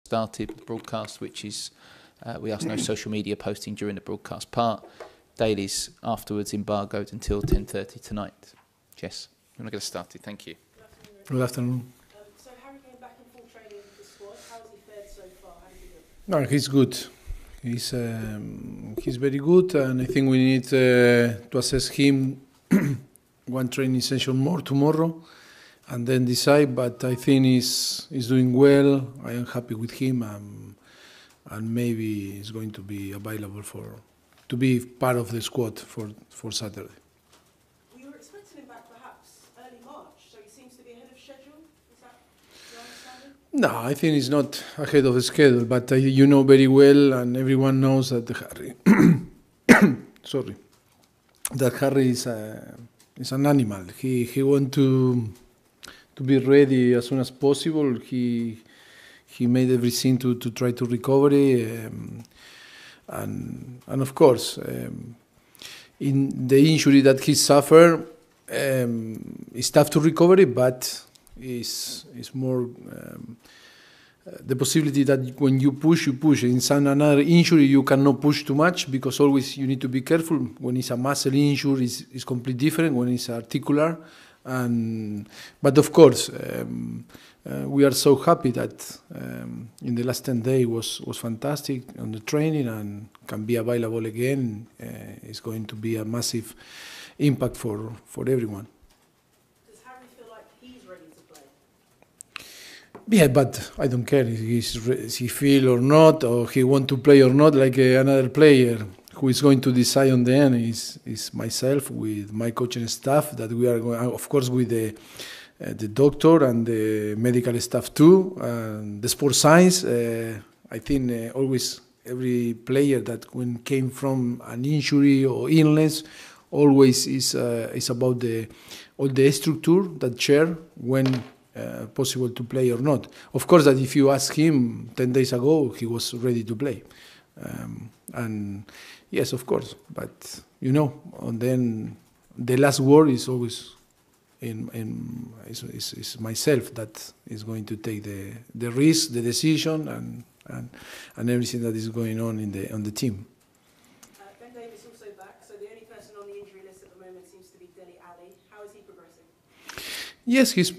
started the broadcast, which is we ask no social media posting during the broadcast part. Dailies afterwards embargoed until 10:30 tonight. Jess, you want to get us started? Thank you. Good afternoon. So Harry came back in full training with the squad. How has he fared so far? How did he look? No, he's good. He's very good, and I think we need to assess him one training session more tomorrow, and then decide. But I think he's doing well. I am happy with him, and maybe he's going to be available to be part of the squad for Saturday. We were expecting him back perhaps early March, so he seems to be ahead of schedule. Is that your understanding? No, I think he's not ahead of the schedule, but you know very well, and everyone knows that Harry, that Harry is an animal. He wants to be ready as soon as possible. He made everything to try to recover it, and of course, in the injury that he suffered, it's tough to recover it, but it's more the possibility that when you push. In some another injury, you cannot push too much because always you need to be careful. When it's a muscle injury, it's completely different. When it's articular, but of course, we are so happy that in the last 10 days was fantastic on the training and can be available again. It's going to be a massive impact for everyone. Does Harry feel like he's ready to play? Yeah, but I don't care if he feel or not, or he want to play or not, like another player. Who is going to decide on the end is myself with my coaching staff, that we are going, of course, with the doctor and the medical staff too, and the sports science. I think always every player that when came from an injury or illness, always is about all the structure that share when possible to play or not. Of course, that if you ask him 10 days ago, he was ready to play, and yes, of course, but and then the last word is always is myself that is going to take the risk, the decision, and everything that is going on on the team. Ben Davies also back, so the only person on the injury list at the moment seems to be Dele Alli. How is he progressing? Yes, his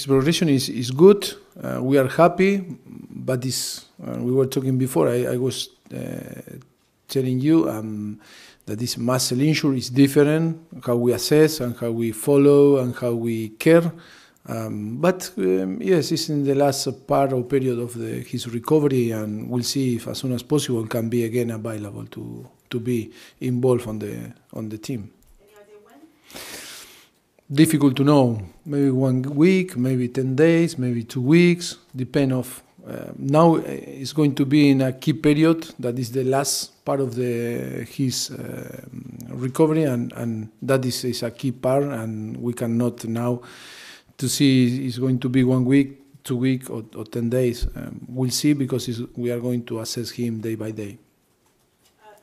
progression is good. We are happy, but we were talking before. I was telling you that this muscle injury is different, how we assess and how we follow and how we care. But yes, it's in the last part or period of his recovery, and we'll see if as soon as possible can be again available to be involved on the team. Any idea when? Difficult to know. Maybe 1 week, maybe 10 days, maybe 2 weeks. Depend of. Now it's going to be in a key period that is the last part of his recovery, and that is a key part, and we cannot now to see it's going to be 1 week, 2 weeks, or 10 days. We'll see, because we are going to assess him day by day.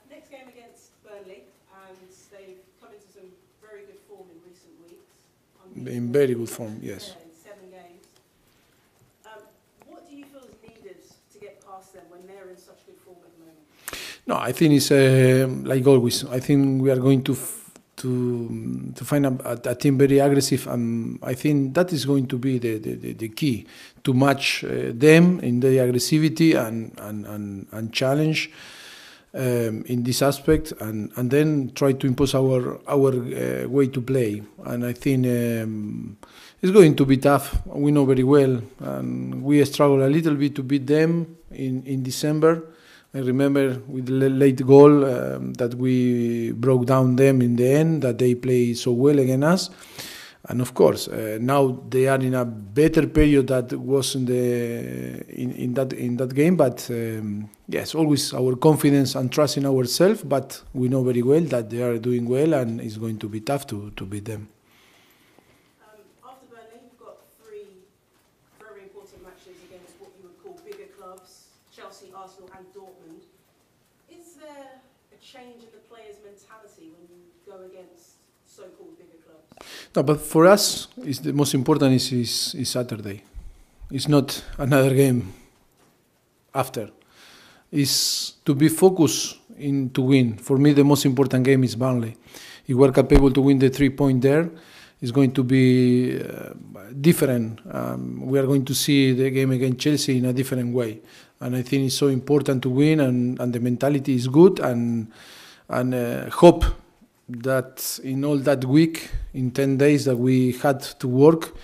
Next game against Burnley, and they've come into some very good form in recent weeks. In very good form, yes. In 7 games. What do you feel is needed to get past them when they're in such good form at the moment? No, I think it's like always. I think we are going to find a team very aggressive, and I think that is going to be the key to match them in their aggressivity and challenge in this aspect, and then try to impose our way to play. And I think it's going to be tough. We know very well, and we struggle a little bit to beat them in December. I remember with the late goal that we broke down them in the end, that they play so well against us. And of course, now they are in a better period that was in that game. But yes, always our confidence and trust in ourselves. But we know very well that they are doing well, and it's going to be tough to beat them. After Burnley, you've got 3 very important matches against what you would call bigger clubs: Chelsea, Arsenal, and Dortmund. Is there a change in the players' mentality when you go against so-called bigger clubs? No, but for us, the most important is Saturday. It's not another game. after. Is to be focused in to win. For me, the most important game is Burnley. If we're capable to win the 3 point there, it's going to be different. We are going to see the game against Chelsea in a different way. And I think it's so important to win, and the mentality is good, and hope that in all that week, in 10 days that we had to work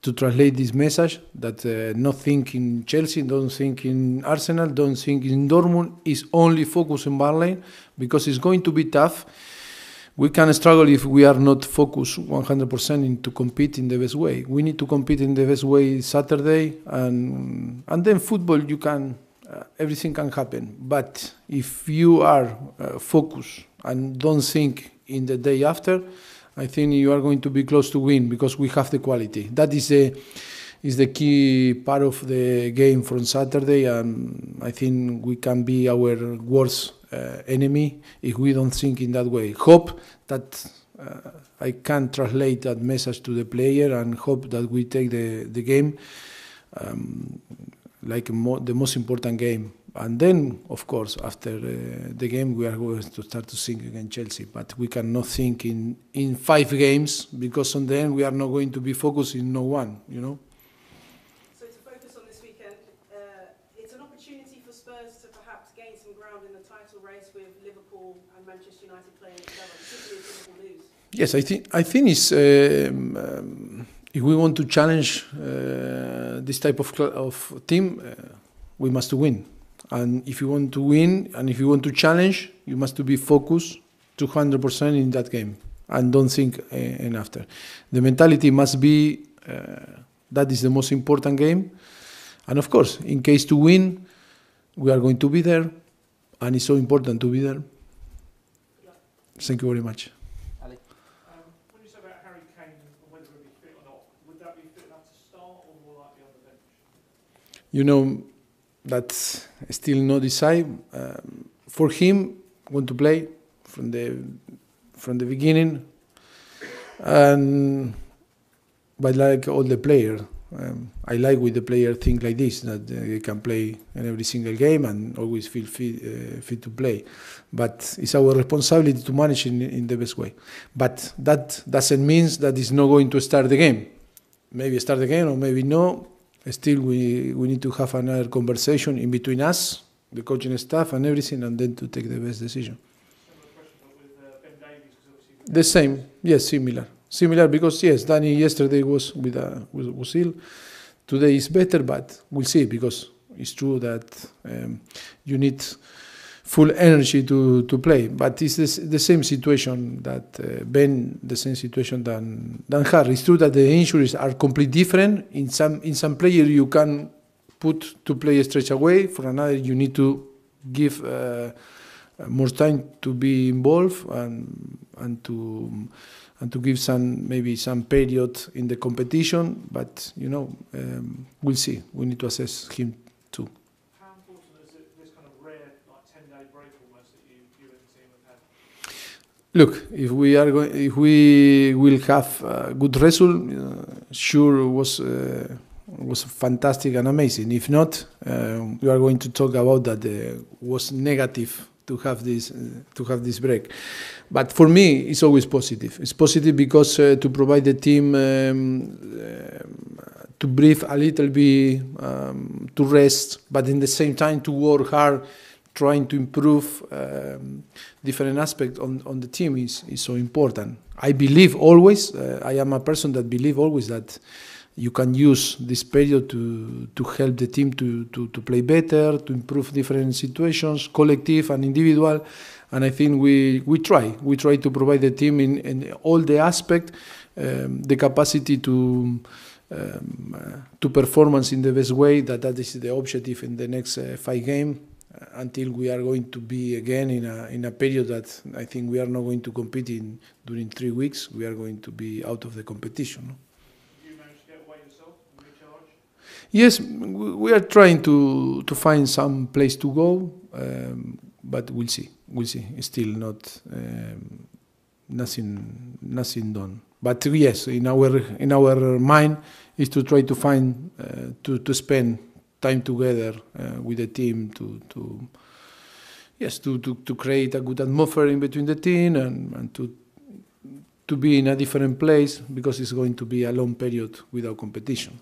to translate this message, that not think in Chelsea, don't think in Arsenal, don't think in Dortmund, is only focus in Burnley, because it's going to be tough. We can struggle if we are not focused 100% into compete in the best way. We need to compete in the best way Saturday, and then football, you can, everything can happen. But if you are focused and don't think in the day after, I think you are going to be close to win, because we have the quality. That is the key part of the game from Saturday, and I think we can be our worst enemy if we don't think in that way. Hope that I can translate that message to the player, and hope that we take the game like the most important game. And then, of course, after the game, we are going to start to think against Chelsea. But we cannot think in 5 games, because on the end, we are not going to be focused in no one, you know. So to focus on this weekend, it's an opportunity for Spurs to perhaps gain some ground in the title race with Liverpool and Manchester United playing together, particularly if Liverpool lose. Yes, I think it's if we want to challenge this type of team, we must win. And if you want to win, and if you want to challenge, you must be focused 200% in that game, and don't think in after. The mentality must be that is the most important game. And of course, in case to win, we are going to be there, and it's so important to be there. Thank you very much. When you say about Harry Kane and whether he'll be fit or not, would that be fit enough to start, or will that be on the bench? You know, that's still not decided. For him, want to play from the beginning, and but like all the players, I like with the player think like this, that they can play in every single game and always feel fit to play. But it's our responsibility to manage in the best way. But that doesn't mean that it's not going to start the game. Maybe start the game or maybe no. Still, we need to have another conversation in between us, the coaching staff and everything, and then to take the best decision. Similar question, but with Ben Davies, because obviously... The same, yes, similar because yes, Danny yesterday was was ill. Today is better, but we'll see, because it's true that you need full energy to play. But it's the same situation that Ben, the same situation than Harry. It's true that the injuries are completely different. In some player you can put to play straight away. For another, you need to give more time to be involved and to give some period in the competition. But you know, we'll see. We need to assess him too. How important is it, this kind of rare, like 10-day break almost, that you and the team have had? Look, if we will have a good result, sure was fantastic and amazing. If not, we are going to talk about that was negative to have this break. But for me, it's always positive. It's positive because to provide the team to breathe a little bit, to rest, but in the same time to work hard, trying to improve different aspects on the team is so important. I believe always, I am a person that believe always that you can use this period to help the team to play better, to improve different situations, collective and individual. And I think we try to provide the team in all the aspects, the capacity to performance in the best way. That is the objective in the next 5 games, until we are going to be again in a period that I think we are not going to compete in during 3 weeks. We are going to be out of the competition. No? Did you manage to get away yourself and recharge? Yes, we are trying to find some place to go, but we'll see. It's still not nothing done. But yes, in our mind is to try to find to spend time together with the team to create a good atmosphere in between the team and to be in a different place, because it's going to be a long period without competition.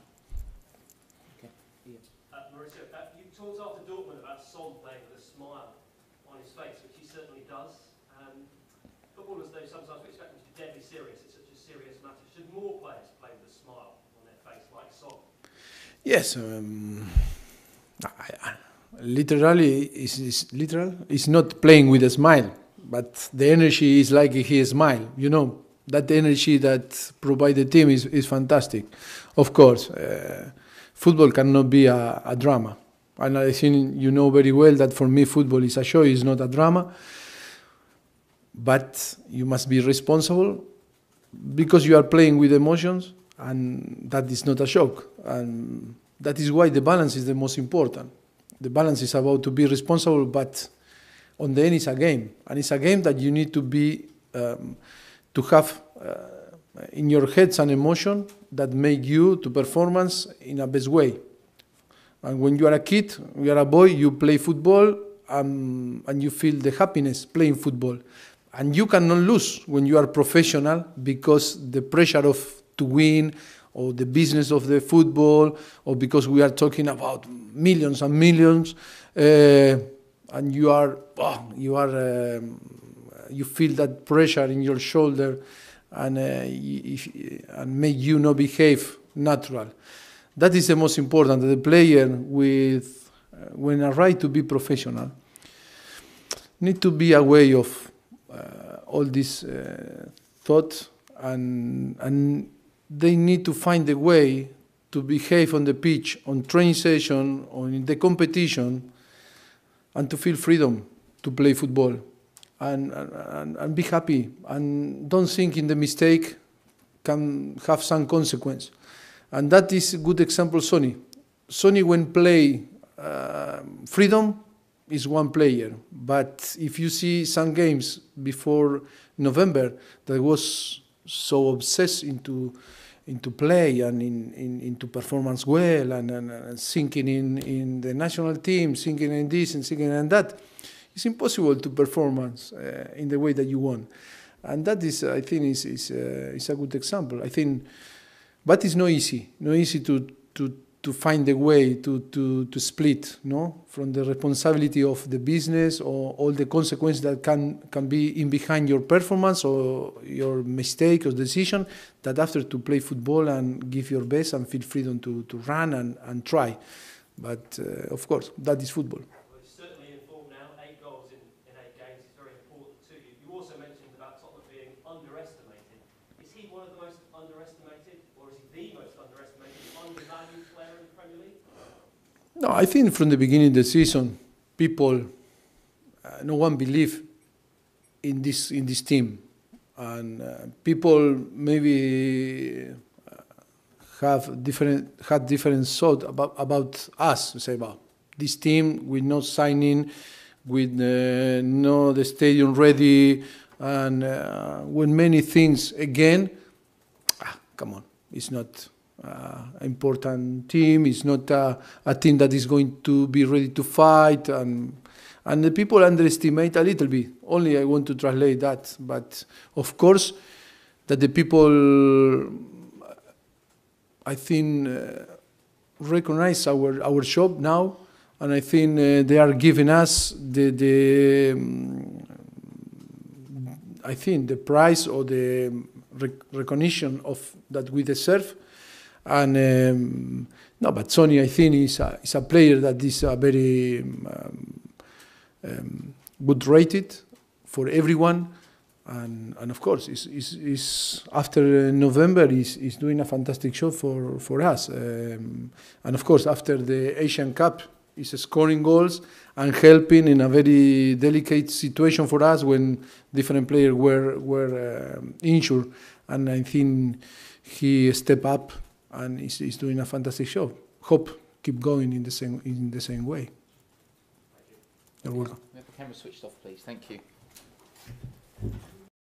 Mauricio, you talked after Dortmund about Son playing with a smile on his face, which he certainly does. Footballers, though, sometimes we expect them to be deadly serious. It's such a serious matter. Should more players play with a smile on their face, like Son? Yes. Literally, it's not playing with a smile, but the energy is like he smile. You know, that energy that provides the team is fantastic. Of course, football cannot be a drama. And I think you know very well that for me, football is a show, it's not a drama. But you must be responsible because you are playing with emotions, and that is not a shock. And that is why the balance is the most important. The balance is about to be responsible, but on the end it's a game. And it's a game that you need to be, to have in your head an emotion that make you to performance in a best way. And when you are a kid, you are a boy, you play football, and you feel the happiness playing football. And you cannot lose when you are professional, because the pressure of to win, or the business of the football, or because we are talking about millions and millions, and you feel that pressure in your shoulder, and make you not behave natural. That is the most important. The player when a right to be professional, need to be aware of all this thought, and they need to find a way to behave on the pitch, on training session, or in the competition, and to feel freedom to play football, and be happy, and don't think in the mistake can have some consequence. And that is a good example, Sonny. Sonny, when play freedom, is one player. But if you see some games before November that was so obsessed into play and into performance well, and thinking in the national team, thinking in this and thinking in that, it's impossible to performance in the way that you want. And that is, I think, is a good example. I think, but it's not easy. Not easy to find a way to split, no, from the responsibility of the business or all the consequences that can be in behind your performance or your mistake or decision, that after to play football and give your best and feel freedom to run and try. But of course, that is football. Well, you're certainly informed now. 8 goals in 8 games is very important to you. You also mentioned about Tottenham being underestimated. Is he one of the most underestimated, or is he the most underestimated, undervalued player in the Premier League? No, I think from the beginning of the season, people, no one believed in this team, and people maybe had different thought about us. Say about this team with no signing, with no the stadium ready, and with many things again. Come on, it's not. Important team. It's not a team that is going to be ready to fight, and the people underestimate a little bit. Only I want to translate that, but of course that the people, I think, recognize our job now, and I think they are giving us I think the prize or the recognition of that we deserve. And no, but Sonny, I think, is a player that is a very good rated for everyone, and of course, is after November is doing a fantastic job for us, and of course after the Asian Cup is scoring goals and helping in a very delicate situation for us when different players were injured, and I think he stepped up. And he's doing a fantastic job. Hope keep going in the same way. You're welcome. We have the camera switched off, please. Thank you.